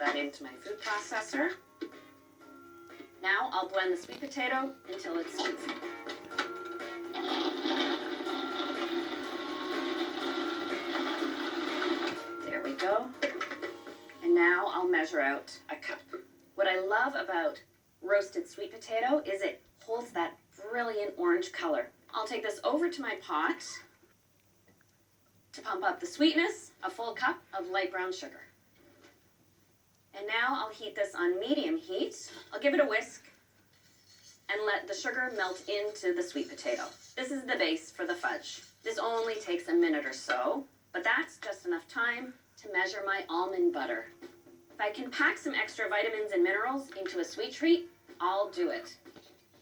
that into my food processor. Now I'll blend the sweet potato until it's smooth. There we go. And now I'll measure out a cup. What I love about roasted sweet potato is it holds that brilliant orange color. I'll take this over to my pot to pump up the sweetness, a full cup of light brown sugar. And now I'll heat this on medium heat. I'll give it a whisk and let the sugar melt into the sweet potato. This is the base for the fudge. This only takes a minute or so, but that's just enough time to measure my almond butter. If I can pack some extra vitamins and minerals into a sweet treat, I'll do it.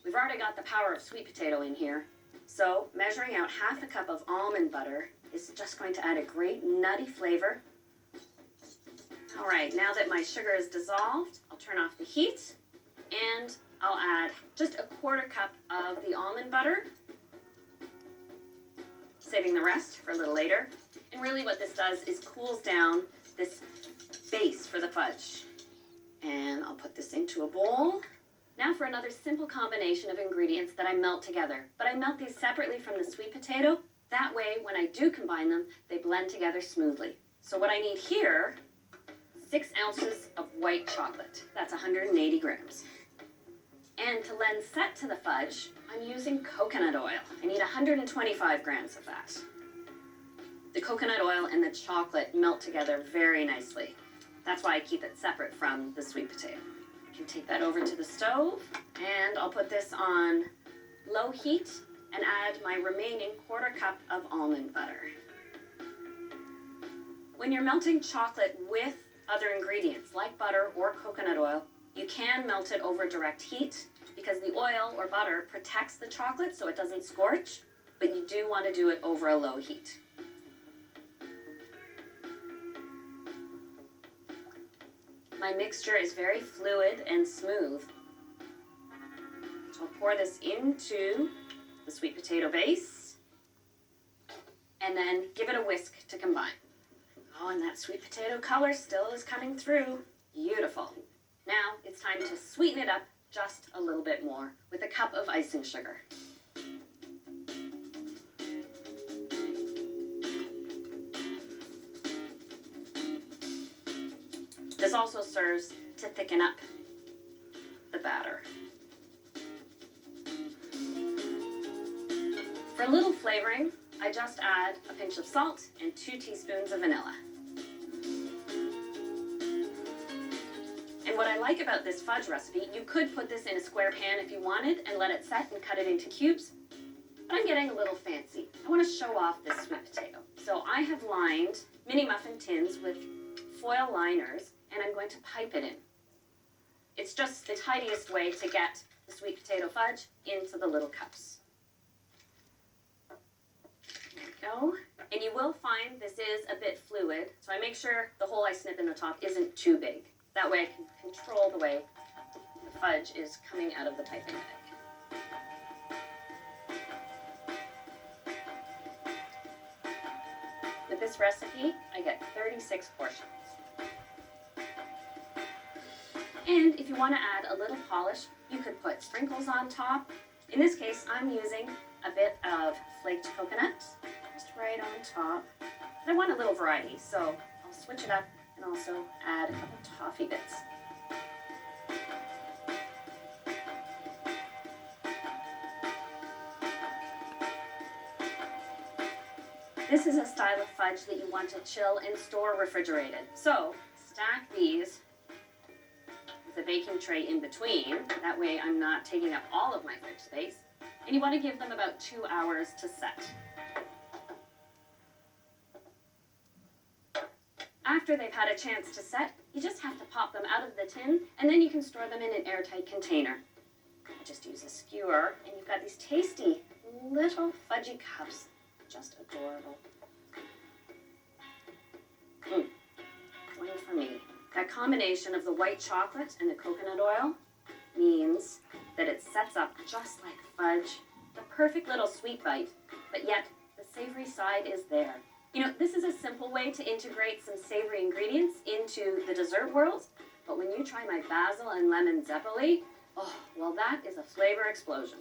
We've already got the power of sweet potato in here, so measuring out half a cup of almond butter is just going to add a great nutty flavor. All right, now that my sugar is dissolved, I'll turn off the heat and I'll add just a quarter cup of the almond butter, saving the rest for a little later. And really what this does is cools down this base for the fudge. And I'll put this into a bowl. Now for another simple combination of ingredients that I melt together. But I melt these separately from the sweet potato. That way, when I do combine them, they blend together smoothly. So what I need here, 6 ounces of white chocolate. That's 180 grams. And to lend set to the fudge, I'm using coconut oil. I need 125 grams of that. The coconut oil and the chocolate melt together very nicely. That's why I keep it separate from the sweet potato. I can take that over to the stove, and I'll put this on low heat and add my remaining quarter cup of almond butter. When you're melting chocolate with other ingredients like butter or coconut oil, you can melt it over direct heat because the oil or butter protects the chocolate so it doesn't scorch, but you do want to do it over a low heat. My mixture is very fluid and smooth. So I'll pour this into the sweet potato base and then give it a whisk to combine. Oh, and that sweet potato color still is coming through. Beautiful. Now it's time to sweeten it up just a little bit more with a cup of icing sugar. This also serves to thicken up the batter. For a little flavoring, I just add a pinch of salt and 2 teaspoons of vanilla. And what I like about this fudge recipe, you could put this in a square pan if you wanted and let it set and cut it into cubes, but I'm getting a little fancy. I want to show off this sweet potato. So I have lined mini muffin tins with foil liners, and I'm going to pipe it in. It's just the tidiest way to get the sweet potato fudge into the little cups. There we go. And you will find this is a bit fluid, so I make sure the hole I snip in the top isn't too big. That way I can control the way the fudge is coming out of the piping bag. With this recipe, I get 36 portions. And if you want to add a little polish, you could put sprinkles on top. In this case, I'm using a bit of flaked coconut, just right on top. And I want a little variety, so I'll switch it up and also add a couple toffee bits. This is a style of fudge that you want to chill and store refrigerated. So stack these with a baking tray in between. That way I'm not taking up all of my fridge space. And you want to give them about 2 hours to set. After they've had a chance to set, you just have to pop them out of the tin, and then you can store them in an airtight container. I just use a skewer, and you've got these tasty little fudgy cups. Just adorable. One for me. That combination of the white chocolate and the coconut oil means that it sets up just like fudge, the perfect little sweet bite, but yet the savory side is there. You know, this is a simple way to integrate some savory ingredients into the dessert world, But when you try my basil and lemon zeppoli, oh, well, that is a flavor explosion.